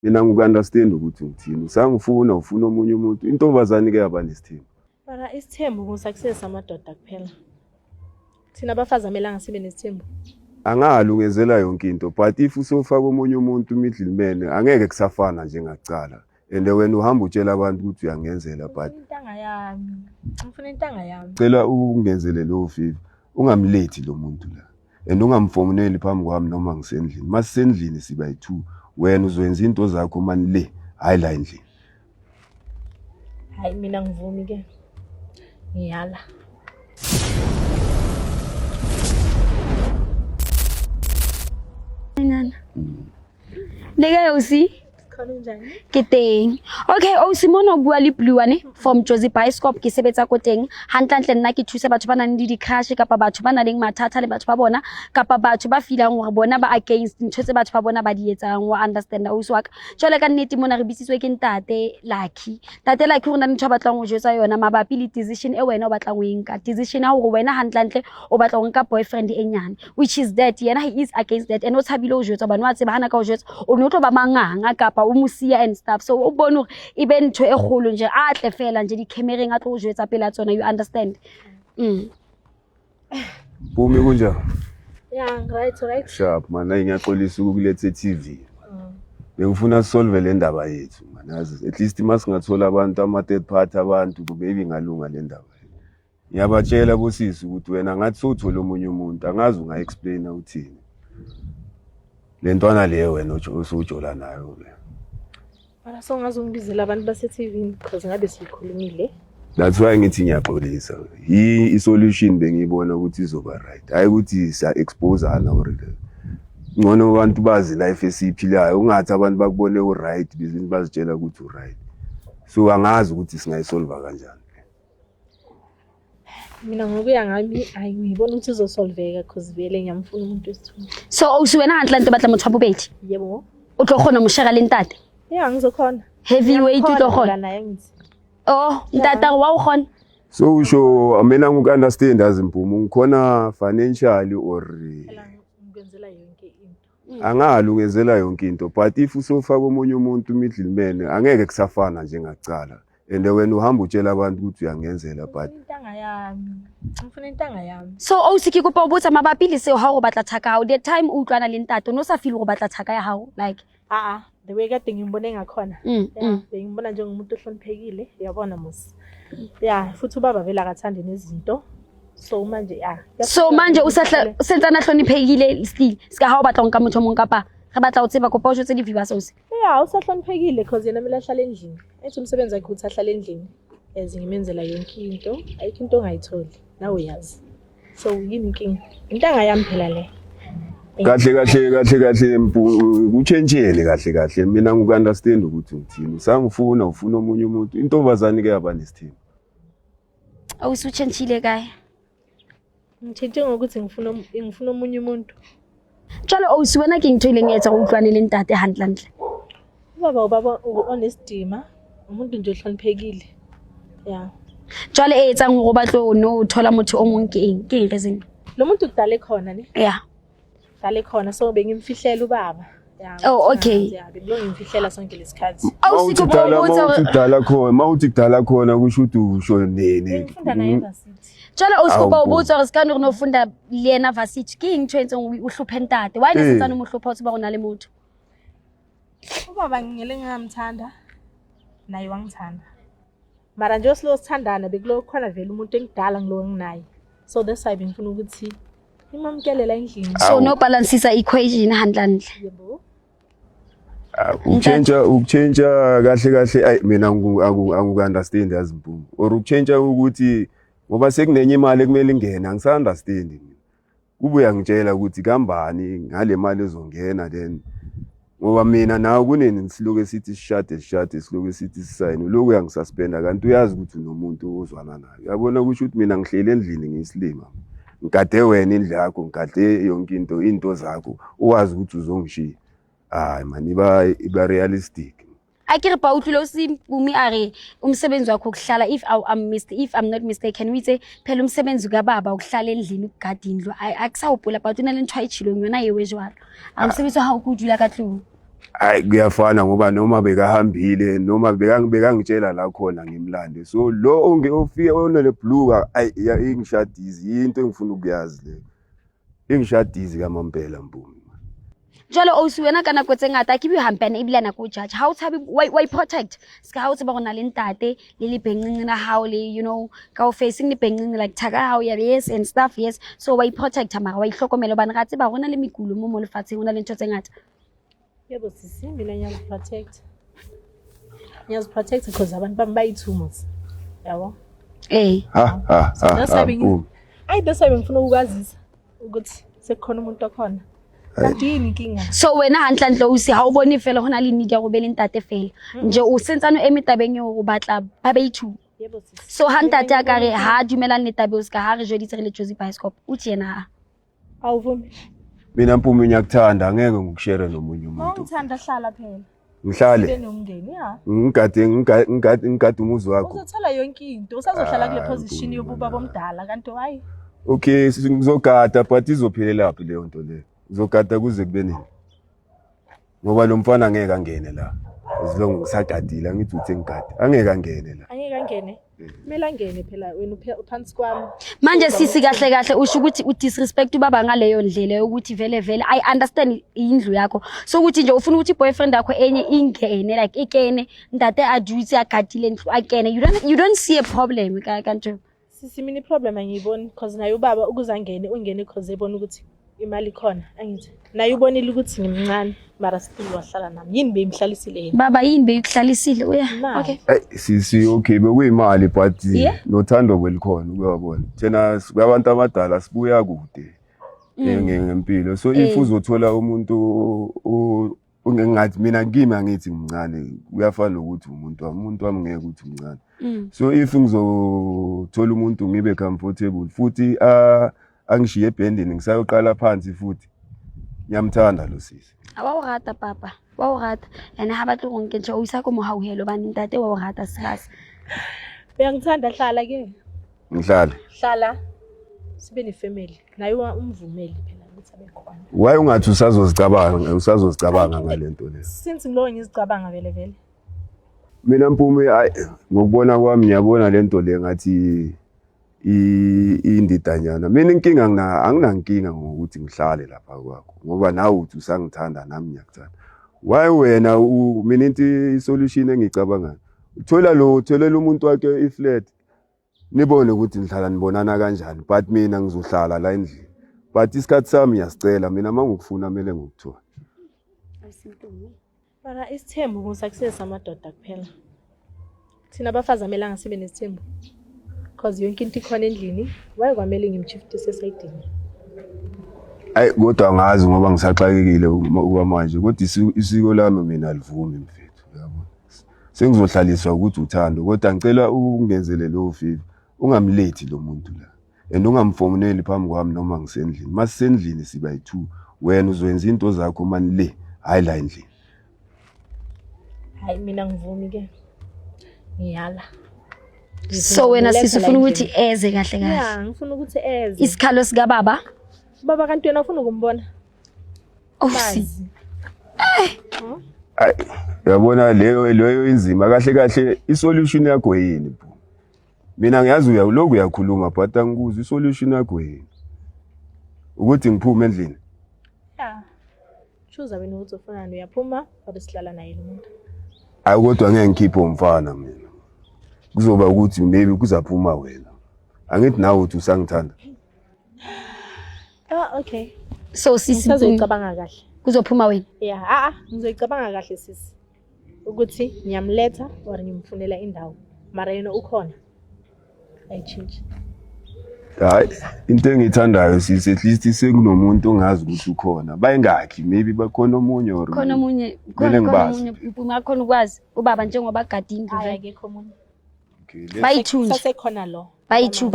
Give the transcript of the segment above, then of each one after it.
mina ngiku-understand ukuthi ngithini usangifuna ufuna omunye umuntu intombazane ke yaba nesithembu Para isithembu ku-success amadoda kuphela. Thina abafazi amelanga sibe nesithembu. angalungezela yonke into but if usofaka omunye umuntu middleman angeke kusafana njengacala and wena uhamba utshela abantu ukuthi uyangenzela but Intanga yami. Ngifuna intanga yami. cela ungenzele lo favor ungamlethi lo muntu la and ungamfoneli phambi kwami noma ngisendlini masisendlini siba yi2 wena uzwenza into zakho mani le hayi la endlini. Hayi mina ngivumi ke. Ngiyala. Nana. Lega usi. Khona njani? Ke teng. Okay, o Simona o bua le Blue ne from Josie Bioscope ke sebetsa ko teng. Hantlantle nna ke thusa batho ba nang le di-crush kapa batho ba nang le mathata le batho ba bona kapa batho ba feelang hore bona ba against ntho tse batho ba bona ba di etsang wa understand o swaka. Jwale ka nnete mona re bisitswe ke ntate Lucky. Ntate Lucky ho na ntho ba batlang ho jwetsa yona mabapi le decision e wena o batlang ho enka. Decision ya hore wena hantlantle o batla ho nka boyfriend e nyane which is that yena he is against that and o tshabile o jwetsa bana wa tseba hana ka o jwetsa o no tlo ba manganga kapa umusia and stuff so o bona hore ibe ntho e kgolo nje a tle fela nje di camereng a tlo jwetsa pela tsona you understand Bumi kunjani? Yeah, right. Sharp man ngiyaxolisa ukulethe TV. Bengifuna solve le ndaba yethu manazi at least masingathola abantu ama third party abantu kube ingalunga le ndaba. Ngiyabatshela bosisi ukuthi wena ngathi sothola omunye umuntu angazi unga explain uthini. Le ntwana leyo wena usujola nayo le. Para so ngazongibizela abantu base TV because ngabe sikhulumile. That's why ngithi ngiyaxolisa. I-solution bengiyibona ukuthi izoba right. Hayi ukuthi siya expose ana or ngcono abantu bazi life esiphilayo ungathi abantu bakubone u right bizinto bazitshela ukuthi u right. So angazi ukuthi singayisolve kanjani. Mina ngokuya ngami ngibona ukuthi izosolveka because vele ngiyamfuna umuntu wesithunzi. so o wena hantlantle batla motho wa bobedi Yebo. o tlo khona mo share le ntate Yeah, ngizokhona. heavyweight o tlo khona naye ngithi. oh ntata wa o khona So usho mina ngiku-understand azimpuma ngikhona financially or Ngenzela yonke into. angalungezela yonke into but if usofaka omunye umuntu middleman angeke kusafana njengacala and wena uhamba utshela abantu ukuthi uyangenzela but Intanga yami. Ngifuna intanga yami. so o ke kopa o botsa mabapi le seo ha o batla thaka hao the time o utlwana le ntate no sa feel go batla thaka ya hao like The way kade ngimbone ngakhona. Yeah, bengimbona njengomuntu ohloniphekile, yabona musi. Yeah, futhi ubaba vela akathandi nezinto. So manje so manje usahla sentana hloniphekile still ska ha o batla nka motho mong kapa re batla o tseba kopa o jwetse le viewers osi Yeah, usahloniphekile because yena mele ahlale endlini. Ethi umsebenzi wakhe uthi ahlale endlini. Ngimenzela yonke into, ayikho into ongayitholi. Nawe uyazi. So yini inkinga? Intanga yami phela le. kahle kuchangele kahle mina ngiku-understand ukuthi ngithini usangifuna ufuna omunye umuntu intombazane ke yaba nesithembu awusutshentshile kae Ngithethe ngokuthi ngifuna omunye umuntu. jalo o wena ke ntho ile ngetsa go utlwane le ntate hantlantle Ubaba honestima, umuntu nje ohloniphekile. Yeah. jalo e etsang go batlo no thola motho o mong ke eng reason Lo muntu kudale khona ne? yeah Dale khona so bengimfihlela ubaba. Yeah. Oh okay. Yeah, bengimfihlela sonke lesikhathi. mawuthi kudala khona kusho ukuthi usho nini Ngifunda naye varsity. jalo usikuba ubutsa re ska no funda le ena varsity ke eng tshwentse o hluphe ntate why ne setsana mo hlupha o tseba gona le motho Ubaba ngingele ngamthanda naye wangithanda. Mara nje osilo sithandana bekulo khona vele umuntu engidala ngilo nginaye. So that's why bengifuna ukuthi imamkelela endlini. so no balancisa equation hantlantle Yebo. ukuchange kahle ay mina angiku-understand azimpuma or ukuchange ukuthi ngoba sekunenye imali ekumele ingene angisa-understand mina kubuya ngitshela ukuthi kambani ngale mali ezongena then ngoba mina nawe kuneni siloke sithi sishade siloke sithi sisayine lokho uyangisuspenda kanti uyazi ukuthi unomuntu ozwana naye uyabona kusho ukuthi mina ngihlele endlini ngiyisilima ngikade wena indlu yakho ngikade yonke into zakho uwazi ukuthi uzongishiya hayi man iba realistic akere ba utlilo Bumi are umsebenzi wakho ukuhlala if I'm not mistaken we say phela umsebenzi kaBaba ukuhlala endlini ukugada indlu akusawupula but unale ntwa ichilo ngiyona yewe jwalo umsebenzi ha ukujula kaTlu Hayi kuyafana ngoba noma bekahambile noma bekangitshela la khona ngimlande. So lo ufike onele blue ayi ingishadizi into engifuna ukuyazi le. Ingishadizi kaMampela Mpumi. Jalo o se wena kana kwetse ngata ke bi hampana e bila na go judge how tsabi why protect ska how tseba gona le ntate le le bengcing na how le you know ka facing le bengcing like thaka how ya yes and stuff yes so why protect mara why hlokomelo bana ga tseba gona le mikulo mo lefatsheng ona le ntho tse ngata yebo sisi mina ngiyazi-protect because abantu bami bayithumos yabo that's why ngifuna ukwazisa ukuthi sekukhona umuntu okhona kanti yini inkinga so wena hanhlanhle o se ha o bone fela hona le need ya go be le ntate fela nje o sentsano emitabeng yo go batla ba beithu yebo sisi so hantate a kare ha dumelang le tabe o ska ha re jweditse re le Jozi Bioscope uthi yena awuvumi Mina Mpumi ngiyakuthanda angeke ngikushare nomunye umuntu. Ngithanda hlala phela. Ngihlale. Nomndeni ya. Ngikade umuzi wakho. Uzothola yonke into. Usazohlala kule position yobuba bomdala kanti hayi. Okay, ngizogada but izophelela laphi leyo nto leyo. Ngizogada kuze kube nini? Ngoba lo mfana angeke angene la. Azilongo ngisagadile ngithi uthe ngigade. Angeke angene la. Angeke angene. Kumele angene phela wena uphansi kwami. Manje sisi kahle kahle usho ukuthi udisrespect ubaba ngaleyo ndlela ukuthi vele I understand indlu yakho so ukuthi nje ufuna ukuthi boyfriend yakho enye ingene like ikene ndate aduty agadile indlu akene you don't see a problem kanjalo sisi mina problem angiyiboni because naye ubaba ukuzangene ungene because ebona ukuthi imali khona angithi naye ubonile ukuthi ngimncane mara still wahlala nami yini beyimhlalisile yena baba yini beyikuhlalisile uya okay sisi okay bekuyimali but nothando kwelikhona uyabona thina abantu abadala sibuya kude ngempilo so if uzothola umuntu ungengathi mina kimi angithi ngimncane uyafana ukuthi umuntu wami ngeke ukuthi ngimncane so if ngizothola umuntu ngibe comfortable futhi angishiye ebhendini ngisayoqala phansi futhi ngiyamthanda lo sisi wa o rata papa wa o rata ene ha batlo go nkentsha o isa ko mohauhelo bani ntate wa o rata sirasi uyangithanda hlala ke ngihlala sibe ne family naye umvumeli phela ukuthi abe khona why ungathi usazozicabanga ngalento le since ngilo ngizicabanga vele mina Mpumi ngokubona kwami ngiyabona lento le ngathi indidanyana mina inkinga anginankinga ngokuthi ngihlale lapha kwakho ngoba nawe uthi usangithanda nami ngiyakuthanda why wena mina isolution engicabanga utholela umuntu wakhe iflat nibone ukuthi nihlala nibonana kanjani but mina ngizohlala la endlini but isikhathi sami ngiyasicela mina mangukufuna mele ngokuthola Bara isithembu ngusuccess amadoda kuphela thina abafazi amelanga sibe nesithembu because yonke into ikhona endlini waye kwamele ngimchiftise esayidini kodwa ngazi ngoba ngisaxakekile manje kodwa isiko lami mina alivumi mfethu uyabona sengizohlaliswa ukuthi uthando kodwa ngicela ungenzele lo favor ungamlethi lo muntu la and ungamfoneli phambi kwami noma ngisendlini masisendlini siba yi2 wena uzoyenza into zakho mani le hayi la endlini hayi mina ngivumi ke ngiyala so wena sisifuna ukuthi eze kahle yeah ngifuna ukuthi eze isikhalo sika baba kanti wena ufuna ukumbona ofisi yabona leyo inzima kahle isolution yakho yini bro mina ngiyazi uyaloku uyakhuluma but angikuzi isolution yakho yini ukuthi ngiphume endlini yeah choose wena ukuthi ufuna uyaphuma kodwa sihlala naye lo muntu kodwa ngeke ngikhiphe umfana mina kuzoba ukuthi maybe kuzaphuma wena angithi nawe uthi usangithanda okay so sisi ngizocabanga kahle kuzophuma wena yeah ngizoyicabanga kahle sisi ukuthi ngiyamletha or ngimfunela indawo mara yena ukhona I change hayi into engithandayo sisi at least sekunomuntu ongazi ukuthi ukhona bayingakhi maybe bakhona omunye or khona omunye Mpumi khona ukwazi ubaba njengoba gadi indlu akekho umuntu bayithunje sasekhona lo bayithu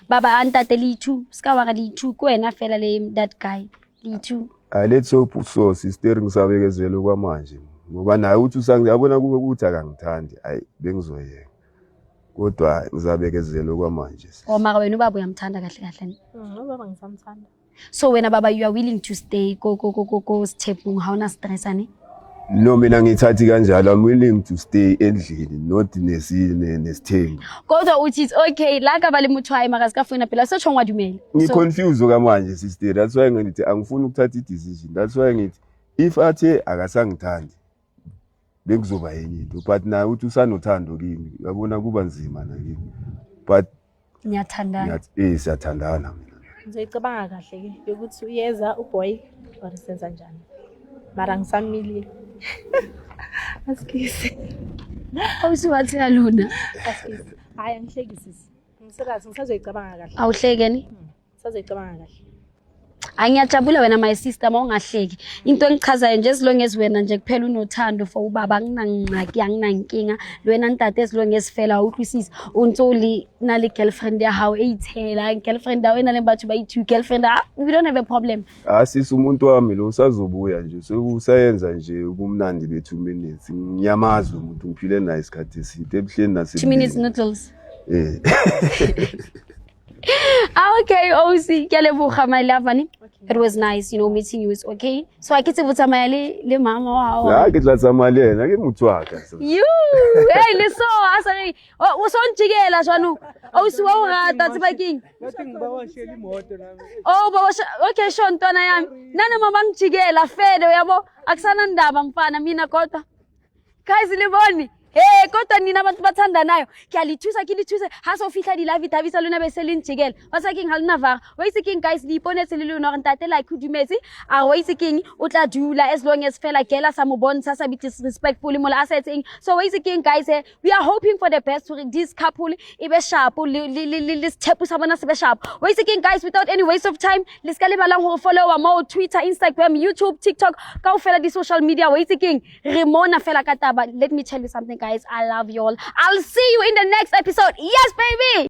baba antate li2 ska wa li2 kwena fela le that guy li2 let's hope so sister ngisabekezela kwamanje ngoba naye uthi usangiyabona kube ukuthi akangithandi hayi bengizoyeka kodwa ngizabekezela kwamanje mara wena ubaba uyamthanda kahle ubaba ngisamthanda so wena baba you are willing to stay go Sithembung ha una stress ani No, mina ngithathi kanjalo. I'm willing to stay endlini, not nesithengi. Kodwa uthi it's okay la ka ba le motho hae mara ska funa phela so chongwa dumela. Ngiconfuse kamanje sister. That's why ngithi angifuni ukuthatha i-decision. That's why ngithi if athe akasangithandi bekuzoba yenye into, but na uthi usanothando kimi yabona kuba nzima na kimi, but Ngiyathandana. siyathandana mina. Ngizoyicabanga kahle ke yokuthi uyeza uboy or senza njani. Mara ngisamile. Askisi. Awusiwathi alona. Askisi. Hayi angihlekisisi. Ngiserathi ngisazoyicabanga kahle. Awuhlekeni? Ngisazoyicabanga kahle. Angiyajabula wena my sister mawungahleki. Into engichazayo nje as long as wena nje kuphela unothando for ubaba anginangxaki anginankinga. Wena ntate as long as fela utwisisa untoli nale girlfriend ya hawo eyithela girlfriend yawe nale bathu bayi2 girlfriend we don't have a problem. Asisi umuntu wami lo usazobuya nje sekusayenza nje ubumnandi be 2 minutes. Ngiyamazi umuntu ngiphile naye isikhathi eside ebuhleni nase 2 minutes noodles. Okay, Osi, Keleboha, my love, honey. It was nice, you know, meeting you. It's okay. So I get to put le mama. Wow. Get lots of money. I get mutuaka. You, hey, listen, asari. Oh, what's on Chigela, Janu? Oh, so that's my king. Oh, but okay, Sean, Tona, I am. Nana Mamang Chigela, Fed, Yabo, Axananda, Bampana, Mina Kota. Kaisi Liboni. Hey, kota nina bantu bathanda nayo. Kiyalithusa ha so fihla di la vitavisa lona be selin chigel. Wasa king halna va. Why king guys li ipone selilo no ntate like khudumetse. Why king o tla dula as long as fela gela sa mo bontsha sa be disrespectful mo la asetseng. So why king guys we are hoping for the best for this couple. Ibe sharp le step sa bona se be sharp. Why king guys without any waste of time, let's ka lebalang ho follow mo Twitter, Instagram, YouTube, TikTok, ka o fela di social media. Why king remona fela ka taba. Let me tell you something guys, I love you all. I'll see you in the next episode. Yes, baby.